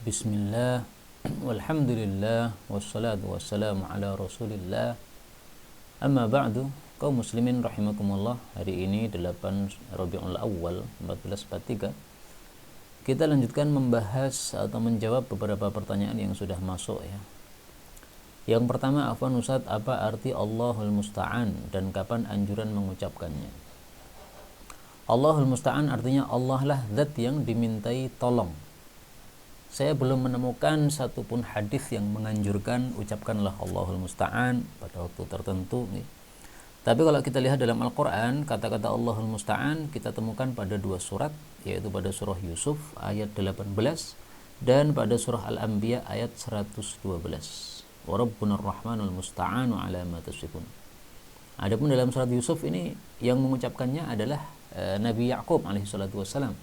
Bismillah, walhamdulillah, wassalatu wassalamu ala rasulillah. Amma ba'du, kaum muslimin rahimakumullah. Hari ini 8 Rabiul Awal 1443. Kita lanjutkan membahas atau menjawab beberapa pertanyaan yang sudah masuk ya. Yang pertama, afwan Ustaz, apa arti Allahul Musta'an dan kapan anjuran mengucapkannya? Allahul Musta'an artinya Allah lah zat yang dimintai tolong. Saya belum menemukan satupun hadis yang menganjurkan ucapkanlah Allahul Musta'an pada waktu tertentu. Tapi kalau kita lihat dalam Al-Quran, kata-kata Allahul Musta'an kita temukan pada dua surat, yaitu pada surah Yusuf ayat 18 dan pada surah Al-Anbiya ayat 112. Wa Rabbuna Ar-Rahmanul Musta'anu ala ma tasifun. Adapun dalam surat Yusuf ini yang mengucapkannya adalah Nabi Ya'qub alaihi salatu wassalam.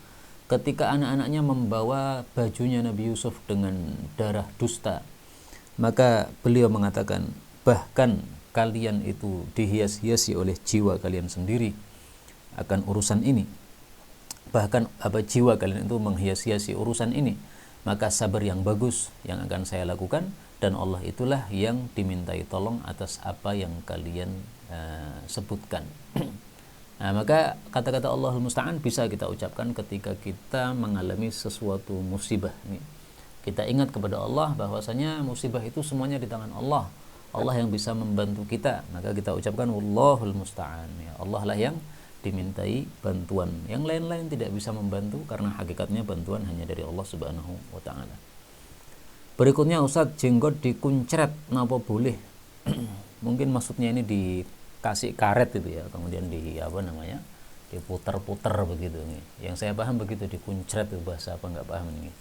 Ketika anak-anaknya membawa bajunya Nabi Yusuf dengan darah dusta, maka beliau mengatakan, bahkan kalian itu dihias-hiasi oleh jiwa kalian sendiri akan urusan ini. Bahkan jiwa kalian itu menghias-hiasi urusan ini, maka sabar yang bagus yang akan saya lakukan, dan Allah itulah yang dimintai tolong atas apa yang kalian sebutkan. Nah, maka kata-kata Allahul Musta'an bisa kita ucapkan ketika kita mengalami sesuatu musibah. Kita ingat kepada Allah bahwasanya musibah itu semuanya di tangan Allah. Allah yang bisa membantu kita. Maka kita ucapkan Wallahul Musta'an. Ya, Allah lah yang dimintai bantuan. Yang lain-lain tidak bisa membantu karena hakikatnya bantuan hanya dari Allah Subhanahu wa taala. Berikutnya, Ustadz, jenggot dikuncret napa boleh? Mungkin maksudnya ini dikasih karet itu ya, kemudian diputar-putar begitu nih. Yang saya paham begitu, dikuncret itu bahasa apa nggak paham ini.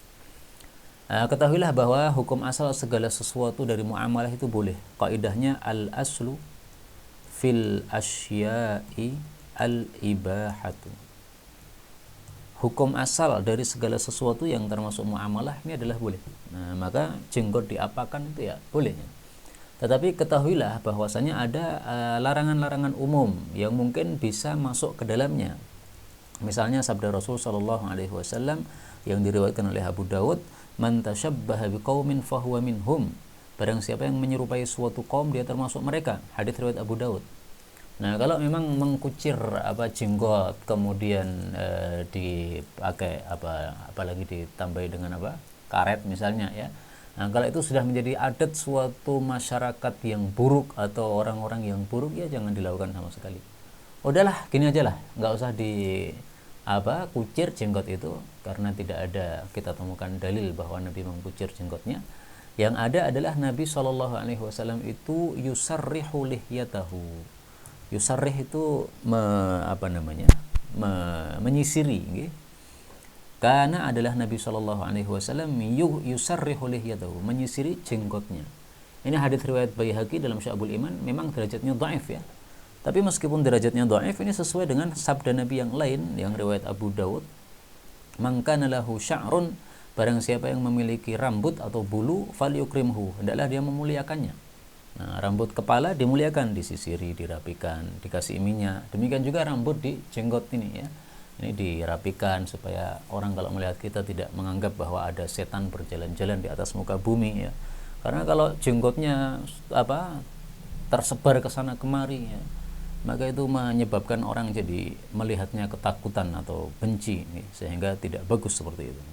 Ketahuilah bahwa hukum asal segala sesuatu dari muamalah itu boleh. Kaidahnya al-aslu fil asya'i al-ibahatu. Hukum asal dari segala sesuatu yang termasuk muamalah ini adalah boleh. Nah, maka jenggot diapakan itu ya boleh. Tetapi ketahuilah bahwasanya ada larangan-larangan umum yang mungkin bisa masuk ke dalamnya. Misalnya sabda Rasul sallallahu alaihi wasallam yang diriwayatkan oleh Abu Dawud, "Man tashabbaha biqaumin fahuwa minhum." Barang siapa yang menyerupai suatu kaum, dia termasuk mereka. Hadis riwayat Abu Dawud. Nah, kalau memang mengkucir jenggot kemudian dipakai apalagi ditambahi dengan karet misalnya ya. Nah, kalau itu sudah menjadi adat suatu masyarakat yang buruk atau orang-orang yang buruk, ya jangan dilakukan sama sekali. Udahlah, gini aja lah, nggak usah kucir jenggot itu, karena tidak ada kita temukan dalil bahwa Nabi mengkucir jenggotnya. Yang ada adalah Nabi Shallallahu Alaihi Wasallam itu yusarrihu lihyatahu. Yusarrih itu menyisiri. Gitu. Karena adalah Nabi Shallallahu Alaihi Wasallam yusarrihu lihyatahu, menyisiri jenggotnya. Ini hadits riwayat Baihaqi dalam Syu'abul Iman, memang derajatnya dhaif ya. Tapi meskipun derajatnya dhaif, ini sesuai dengan sabda Nabi yang lain yang riwayat Abu Dawud. Man kana lahu sya'run, barang siapa yang memiliki rambut atau bulu, falyukrimhu, hendaklah dia memuliakannya. Nah, rambut kepala dimuliakan, disisiri, dirapikan, dikasih minyak. Demikian juga rambut di jenggot ini ya. Ini dirapikan supaya orang kalau melihat kita tidak menganggap bahwa ada setan berjalan-jalan di atas muka bumi ya. Karena kalau jenggotnya tersebar ke sana kemari ya, maka itu menyebabkan orang jadi melihatnya ketakutan atau benci ya, sehingga tidak bagus seperti itu.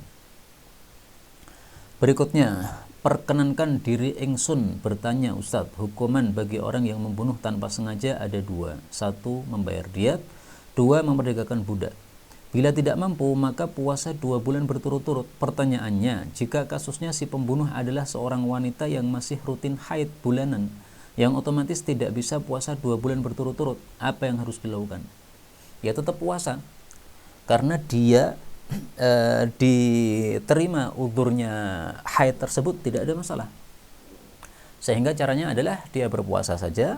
Berikutnya, perkenankan diri ingsun bertanya Ustadz, hukuman bagi orang yang membunuh tanpa sengaja ada dua. Satu, membayar diat. Dua, memerdekakan budak. Bila tidak mampu, maka puasa 2 bulan berturut-turut. Pertanyaannya, jika kasusnya si pembunuh adalah seorang wanita yang masih rutin haid bulanan, yang otomatis tidak bisa puasa 2 bulan berturut-turut, apa yang harus dilakukan? Ya tetap puasa, karena dia diterima udurnya haid tersebut, tidak ada masalah. Sehingga caranya adalah dia berpuasa saja.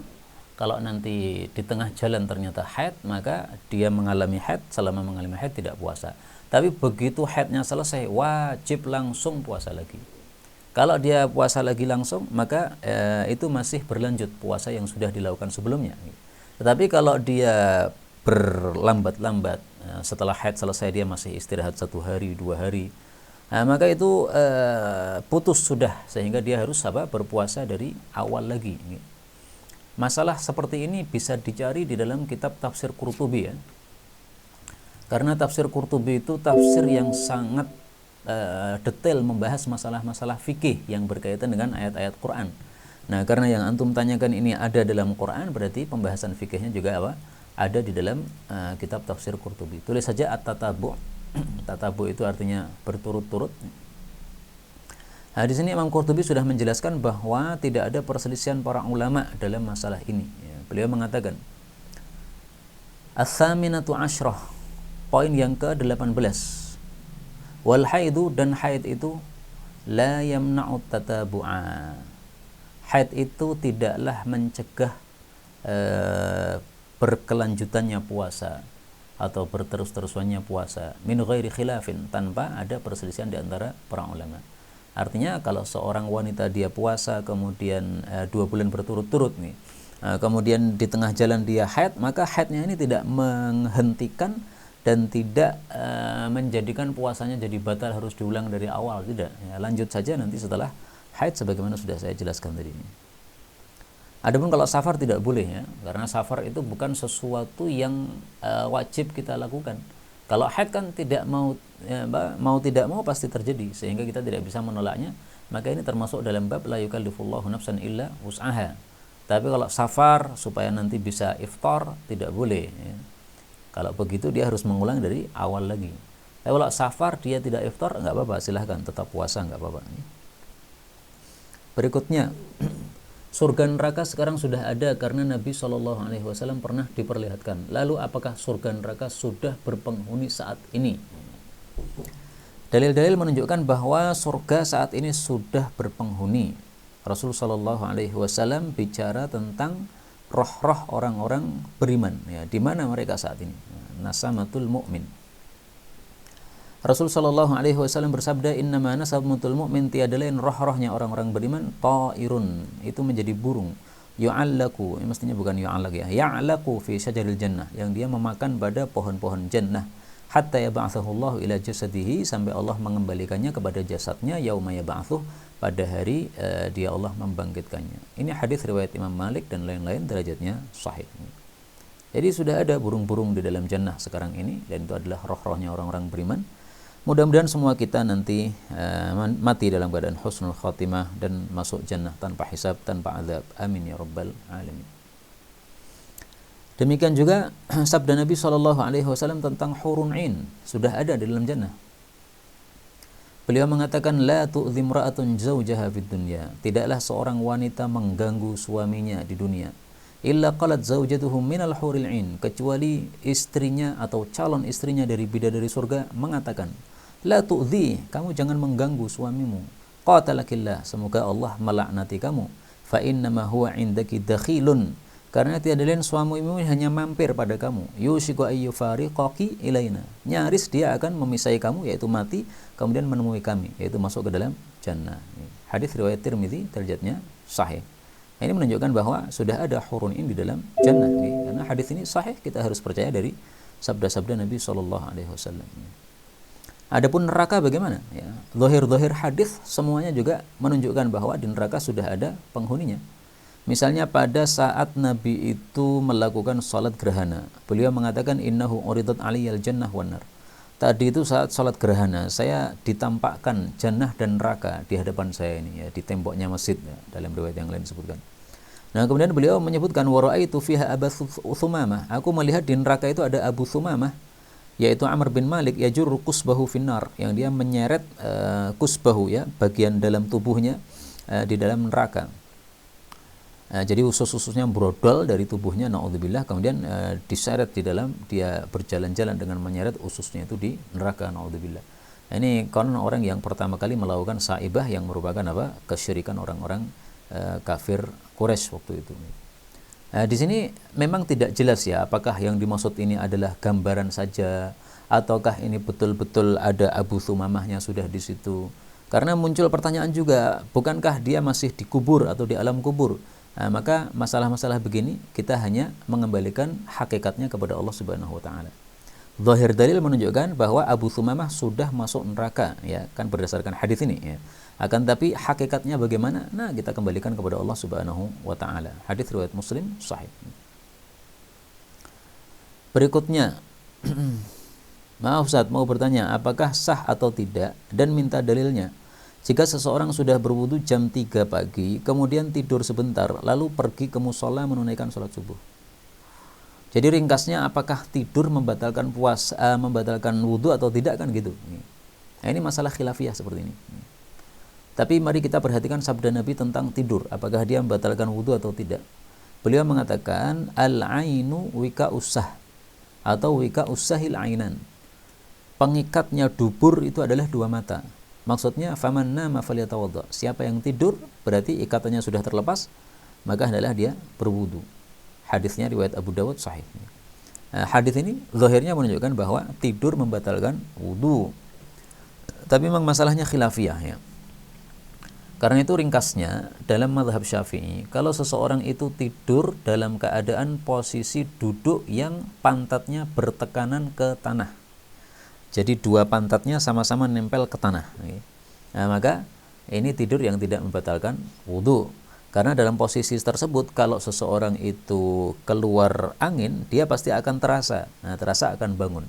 Kalau nanti di tengah jalan ternyata haid, maka dia mengalami haid, selama mengalami haid tidak puasa. Tapi begitu haidnya selesai, wajib langsung puasa lagi. Kalau dia puasa lagi langsung, maka itu masih berlanjut puasa yang sudah dilakukan sebelumnya. Tetapi kalau dia berlambat-lambat, setelah haid selesai dia masih istirahat 1 hari, 2 hari, Nah, maka itu putus sudah, sehingga dia harus berpuasa dari awal lagi. Masalah seperti ini bisa dicari di dalam kitab tafsir Qurtubi ya. Karena tafsir Qurtubi itu tafsir yang sangat detail membahas masalah-masalah fikih yang berkaitan dengan ayat-ayat Quran. Nah, karena yang antum tanyakan ini ada dalam Quran, berarti pembahasan fikihnya juga ada di dalam kitab tafsir Qurtubi. Tulis saja at-tatabu'. Tatabu itu artinya berturut-turut. Nah, di sini Imam Qurtubi sudah menjelaskan bahwa tidak ada perselisihan para ulama dalam masalah ini. Ya, beliau mengatakan, As-saminatu asyrah, poin yang ke-18. Wal haidu, dan haid itu la yamna'u tatabu'a. Haid itu tidaklah mencegah berkelanjutannya puasa atau berterus-terusannya puasa min ghairi khilafin, tanpa ada perselisihan di antara para ulama. Artinya kalau seorang wanita dia puasa kemudian 2 bulan berturut-turut nih, kemudian di tengah jalan dia haid, maka haidnya ini tidak menghentikan dan tidak menjadikan puasanya jadi batal harus diulang dari awal, tidak ya, lanjut saja nanti setelah haid sebagaimana sudah saya jelaskan tadi. Adapun kalau safar tidak boleh ya, karena safar itu bukan sesuatu yang wajib kita lakukan. Kalau haid kan tidak mau tidak mau pasti terjadi, sehingga kita tidak bisa menolaknya. Maka ini termasuk dalam bab la yukallifullahu nafsan illa wus'aha. Tapi kalau safar supaya nanti bisa iftar tidak boleh ya. Kalau begitu dia harus mengulang dari awal lagi. Tapi kalau safar dia tidak iftar enggak apa-apa, silahkan tetap puasa enggak apa-apa. Berikutnya, surga neraka sekarang sudah ada karena Nabi SAW pernah diperlihatkan. Lalu apakah surga neraka sudah berpenghuni saat ini? Dalil-dalil menunjukkan bahwa surga saat ini sudah berpenghuni. Rasulullah SAW bicara tentang roh-roh orang-orang beriman. Ya, di mana mereka saat ini? Nasamatul mu'min. Rasul sallallahu alaihi wasallam bersabda, "Innama nasamatul mu'min, tiada lain roh-rohnya orang-orang beriman, ta'irun, itu menjadi burung, yu'allaku, mestinya bukan yu'allak ya, ya'laku fi syajaril jannah, yang dia memakan pada pohon-pohon jannah, hatta yab'atsahu Allah ila jasadihi, sampai Allah mengembalikannya kepada jasadnya, yauma yab'atsuh, pada hari dia Allah membangkitkannya." Ini hadis riwayat Imam Malik dan lain-lain, derajatnya sahih. Jadi sudah ada burung-burung di dalam jannah sekarang ini, dan itu adalah roh-rohnya orang-orang beriman. Mudah-mudahan semua kita nanti mati dalam keadaan husnul khatimah dan masuk jannah tanpa hisab, tanpa azab. Amin ya rabbal alamin. Demikian juga sabda Nabi SAW tentang hurun 'ain, sudah ada di dalam jannah. Beliau mengatakan, la tu'dhi imra'atun zawjaha fid dunya, tidaklah seorang wanita mengganggu suaminya di dunia, illa qalat zawjatuhum minal huril 'ain, kecuali istrinya atau calon istrinya dari bidadari surga mengatakan, la tu'dhi, kamu jangan mengganggu suamimu, qatalakillah, semoga Allah melaknati kamu, fa innama huwa indaki dakhilun, karena tiada lain suamimu hanya mampir pada kamu, yushiku ayyufariqaki ilaina, nyaris dia akan memisai kamu, yaitu mati, kemudian menemui kami, yaitu masuk ke dalam jannah. Hadis riwayat Tirmidzi, derajatnya sahih. Ini menunjukkan bahwa sudah ada hurun ini di dalam jannah. Karena hadis ini sahih, kita harus percaya dari sabda-sabda Nabi SAW. Adapun neraka bagaimana? Ya, zahir-zahir hadis semuanya juga menunjukkan bahwa di neraka sudah ada penghuninya. Misalnya pada saat Nabi itu melakukan salat gerhana, beliau mengatakan, innahu uridat aliyal jannah wan nar. Tadi itu saat salat gerhana, saya ditampakkan jannah dan neraka di hadapan saya ini, ya, di temboknya masjid, ya, dalam riwayat yang lain disebutkan. Nah, kemudian beliau menyebutkan, wa ra'aitu fiha Abu Thumamah, aku melihat di neraka itu ada Abu Thumamah, yaitu Amr bin Malik, yajurru kusbahu finnar, yang dia menyeret kusbahu, ya, bagian dalam tubuhnya di dalam neraka. Jadi usus-ususnya brodol dari tubuhnya, naudzubillah, kemudian diseret di dalam, dia berjalan-jalan dengan menyeret ususnya itu di neraka, naudzubillah. Ini konon orang yang pertama kali melakukan saibah, yang merupakan apa? Kesyirikan orang-orang kafir Quraisy waktu itu. Di sini memang tidak jelas ya, apakah yang dimaksud ini adalah gambaran saja, ataukah ini betul-betul ada Abu Thumamahnya sudah di situ. Karena muncul pertanyaan juga, bukankah dia masih dikubur atau di alam kubur? Maka masalah-masalah begini kita hanya mengembalikan hakikatnya kepada Allah Subhanahu wa taala. Zahir dalil menunjukkan bahwa Abu Thumamah sudah masuk neraka, ya kan, berdasarkan hadis ini, ya. Akan tapi hakikatnya bagaimana? Nah, kita kembalikan kepada Allah Subhanahu wa taala. Hadis riwayat Muslim sahih. Berikutnya, maaf Ustaz, mau bertanya, apakah sah atau tidak dan minta dalilnya jika seseorang sudah berwudu jam 3 pagi, kemudian tidur sebentar, lalu pergi ke musola menunaikan sholat subuh. Jadi ringkasnya, apakah tidur membatalkan puasa, membatalkan wudu atau tidak, kan gitu. Nah, ini masalah khilafiyah seperti ini. Tapi mari kita perhatikan sabda Nabi tentang tidur, apakah dia membatalkan wudu atau tidak. Beliau mengatakan, al-ainu wika usah atau wika usahil ainan. Pengikatnya dubur itu adalah dua mata. Maksudnya, faman nama falyatawadda. Siapa yang tidur berarti ikatannya sudah terlepas, maka hendaklah dia berwudu. Hadisnya riwayat Abu Dawud sahih. Hadis ini zahirnya menunjukkan bahwa tidur membatalkan wudu. Tapi memang masalahnya khilafiyah, ya. Karena itu ringkasnya dalam mazhab Syafi'i, kalau seseorang itu tidur dalam keadaan posisi duduk yang pantatnya bertekanan ke tanah. Jadi dua pantatnya sama-sama nempel ke tanah. Nah, maka ini tidur yang tidak membatalkan wudu. Karena dalam posisi tersebut, kalau seseorang itu keluar angin, dia pasti akan terasa. Nah, terasa akan bangun.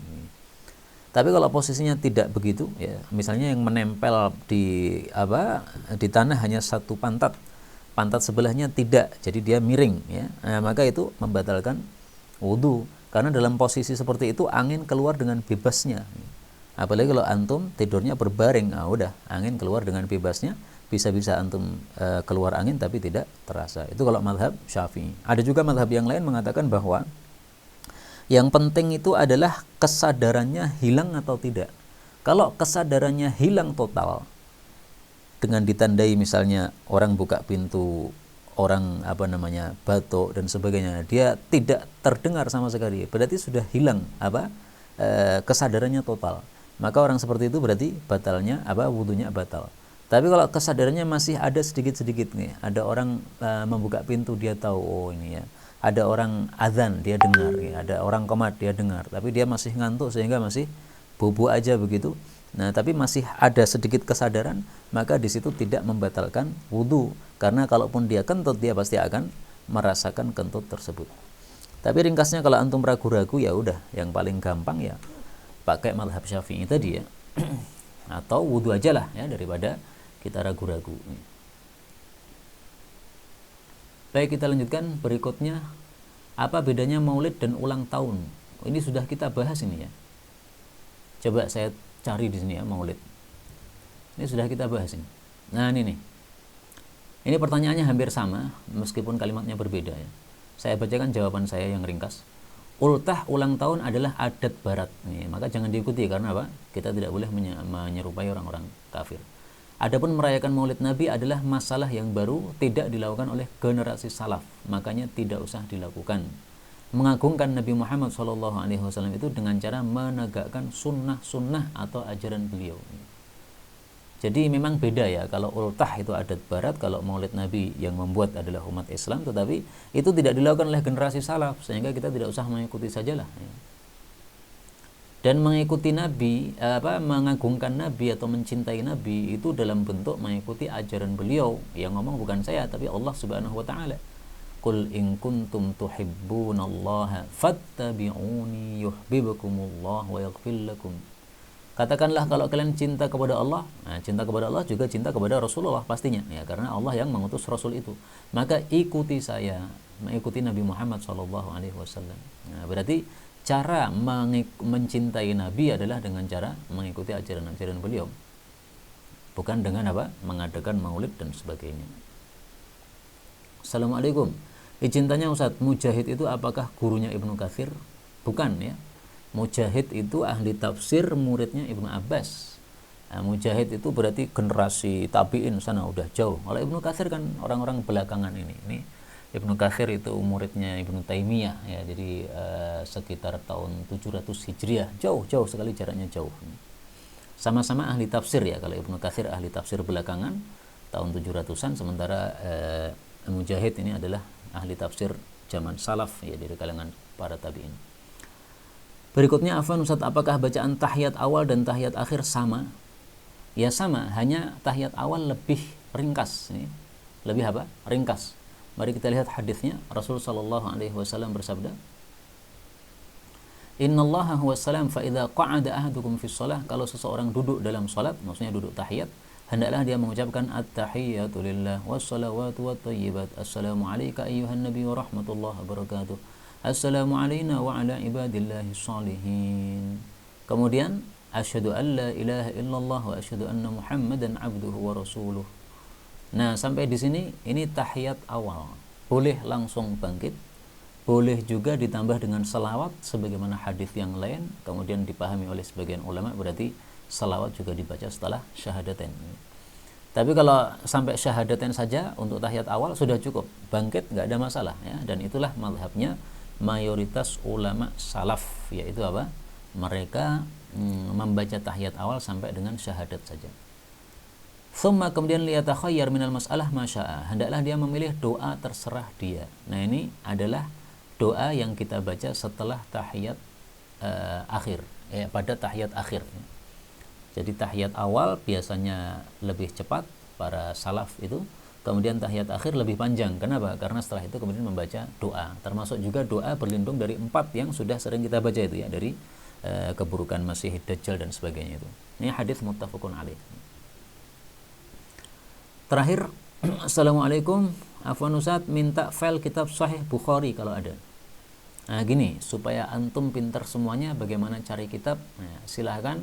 Tapi kalau posisinya tidak begitu, ya, misalnya yang menempel di tanah hanya satu pantat, pantat sebelahnya tidak, jadi dia miring, ya. Nah, maka itu membatalkan wudu. Karena dalam posisi seperti itu angin keluar dengan bebasnya. Apalagi kalau antum tidurnya berbaring, udah angin keluar dengan bebasnya. Bisa-bisa antum keluar angin tapi tidak terasa. Itu kalau mazhab Syafi'i. Ada juga mazhab yang lain mengatakan bahwa yang penting itu adalah kesadarannya hilang atau tidak. Kalau kesadarannya hilang total, dengan ditandai misalnya orang buka pintu, orang batuk dan sebagainya, dia tidak terdengar sama sekali, berarti sudah hilang kesadarannya total. Maka orang seperti itu berarti batalnya wudunya batal. Tapi kalau kesadarannya masih ada sedikit-sedikit nih, ada orang membuka pintu, dia tahu, oh ini ya. Ada orang azan, dia dengar, ya. Ada orang qomat, dia dengar. Tapi dia masih ngantuk sehingga masih bobo aja begitu. Nah, tapi masih ada sedikit kesadaran, maka di situ tidak membatalkan wudu. Karena kalaupun dia kentut, dia pasti akan merasakan kentut tersebut. Tapi ringkasnya kalau antum ragu-ragu, ya udah, yang paling gampang ya pakai mazhab Syafi'i tadi, ya. Atau wudu aja lah, ya, daripada kita ragu-ragu. Baik, kita lanjutkan berikutnya. Apa bedanya maulid dan ulang tahun? Ini sudah kita bahas ini, ya. Coba saya cari di sini, ya, maulid. Ini sudah kita bahas ini. Nah, ini nih. Ini pertanyaannya hampir sama meskipun kalimatnya berbeda, ya. Saya bacakan jawaban saya yang ringkas. Ultah ulang tahun adalah adat barat. Maka jangan diikuti, karena apa? Kita tidak boleh menyerupai orang-orang kafir. Adapun merayakan Maulid Nabi adalah masalah yang baru, tidak dilakukan oleh generasi salaf, makanya tidak usah dilakukan. Mengagungkan Nabi Muhammad SAW itu dengan cara menegakkan sunnah-sunnah atau ajaran beliau. Jadi memang beda, ya, kalau ultah itu adat barat, kalau Maulid Nabi yang membuat adalah umat Islam, tetapi itu tidak dilakukan oleh generasi salaf, sehingga kita tidak usah mengikuti sajalah, ya. Dan mengikuti Nabi, mengagungkan Nabi atau mencintai Nabi itu dalam bentuk mengikuti ajaran beliau. Yang ngomong bukan saya, tapi Allah Subhanahu wa taala. Qul in kuntum tuhibbunallaha fattabi'uni yuhibbukumullah wa yaghfir lakum. Katakanlah kalau kalian cinta kepada Allah, cinta kepada Allah juga cinta kepada Rasulullah pastinya, ya, karena Allah yang mengutus Rasul itu. Maka ikuti saya, mengikuti Nabi Muhammad SAW. Nah, berarti cara mencintai Nabi adalah dengan cara mengikuti ajaran-ajaran beliau, bukan dengan mengadakan maulid dan sebagainya. Assalamualaikum. Izin tanya Ustaz, Mujahid itu apakah gurunya Ibnu Katsir? Bukan, ya. Mujahid itu ahli tafsir, muridnya Ibnu Abbas. Nah, Mujahid itu berarti generasi tabi'in sana, udah jauh. Kalau Ibnu Katsir kan orang-orang belakangan ini. Ibnu Katsir itu muridnya Ibnu Taimiyah, ya, jadi sekitar tahun 700 Hijriah, jauh sekali jaraknya, jauh. Sama-sama ahli tafsir, ya. Kalau Ibnu Katsir ahli tafsir belakangan tahun 700-an, sementara Mujahid ini adalah ahli tafsir zaman salaf, ya, dari kalangan para tabi'in. Berikutnya, afwan Ustaz, apakah bacaan tahiyat awal dan tahiyat akhir sama? Ya sama, hanya tahiyat awal lebih ringkas. Lebih apa? Ringkas. Mari kita lihat hadisnya. Rasul sallallahu alaihi wasallam bersabda, "Innallaha huwas salam fa idza qa'ada ahadukum fis shalah." Kalau seseorang duduk dalam salat, maksudnya duduk tahiyat, hendaklah dia mengucapkan at-tahiyyatu lillah was-salawatu wat-thayyibat. Assalamu alayka ayyuhan nabiy wa rahmatullahi wabarakatuh. Assalamu alayna wa ala ibadillahi shalihin. Kemudian asyhadu an la ilaha illallah wa asyhadu anna muhammadan abduhu wa rasuluh. Nah, sampai di sini ini tahiyat awal. Boleh langsung bangkit, boleh juga ditambah dengan salawat sebagaimana hadis yang lain, kemudian dipahami oleh sebagian ulama berarti salawat juga dibaca setelah syahadatain. Tapi kalau sampai syahadatain saja untuk tahiyat awal sudah cukup, bangkit nggak ada masalah ya. Dan itulah mazhabnya mayoritas ulama salaf, yaitu apa? Mereka membaca tahiyat awal sampai dengan syahadat saja. Thumma, kemudian liyatakhayyar minal mas'alah masya'a, hendaklah dia memilih doa terserah dia. Nah, ini adalah doa yang kita baca setelah tahiyat akhir, pada tahiyat akhir. Jadi tahiyat awal biasanya lebih cepat para salaf itu, kemudian tahiyat akhir lebih panjang. Kenapa? Karena setelah itu kemudian membaca doa, termasuk juga doa berlindung dari 4 yang sudah sering kita baca itu ya, dari keburukan Masih Dajjal dan sebagainya itu. Ini hadis muttafaqun alaih. Terakhir, assalamualaikum, afwan Ustaz, minta file kitab Sahih Bukhari kalau ada. Nah gini, supaya antum pintar semuanya bagaimana cari kitab, nah, silahkan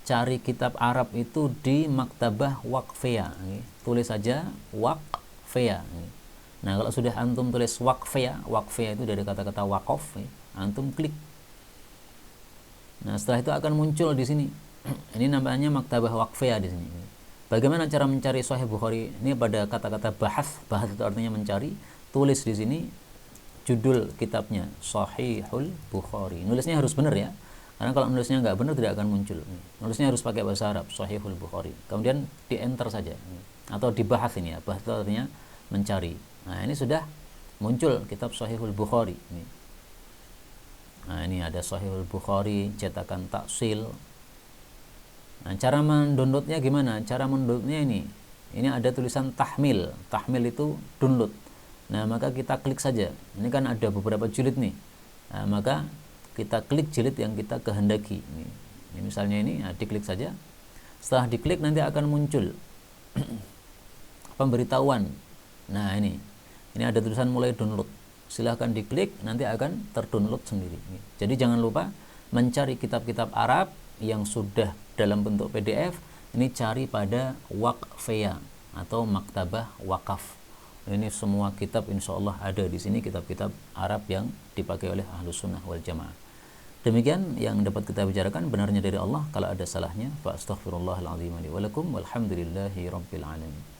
cari kitab Arab itu di Maktabah Waqfiyah. Tulis saja Waqfiyah. Nah kalau sudah antum tulis Waqfiyah itu dari kata-kata waqaf, antum klik. Nah setelah itu akan muncul di sini. Ini namanya Maktabah Waqfiyah di sini. Bagaimana cara mencari Sahih Bukhari? Ini pada kata-kata bahas itu artinya mencari. Tulis di sini judul kitabnya Sahihul Bukhari. Nulisnya harus benar ya. Karena kalau nulisnya nggak benar tidak akan muncul. Nulisnya harus pakai bahasa Arab, Sahihul Bukhari. Kemudian di enter saja atau dibahas ini ya. Bahas itu artinya mencari. Nah, ini sudah muncul kitab Sahihul Bukhari ini. Nah, ini ada Sahihul Bukhari cetakan Taksil. Nah, cara mendownloadnya gimana? Cara mendownloadnya ini. Ini ada tulisan tahmil. Tahmil itu download. Nah, maka kita klik saja. Ini kan ada beberapa jilid nih. Nah, maka kita klik jilid yang kita kehendaki. Ini misalnya ini, nah, diklik saja. Setelah diklik nanti akan muncul pemberitahuan. Nah ini ada tulisan mulai download. Silahkan diklik, nanti akan terdownload sendiri. Jadi jangan lupa mencari kitab-kitab Arab yang sudah dalam bentuk PDF. Ini cari pada Waqfiyah atau Maktabah Wakaf. Ini semua kitab insya Allah ada di sini, kitab-kitab Arab yang dipakai oleh Ahlus Sunnah wal Jamaah. Demikian yang dapat kita bicarakan, benarnya dari Allah. Kalau ada salahnya, fa astaghfirullahal azim li wa lakum walhamdulillahi rabbil alamin.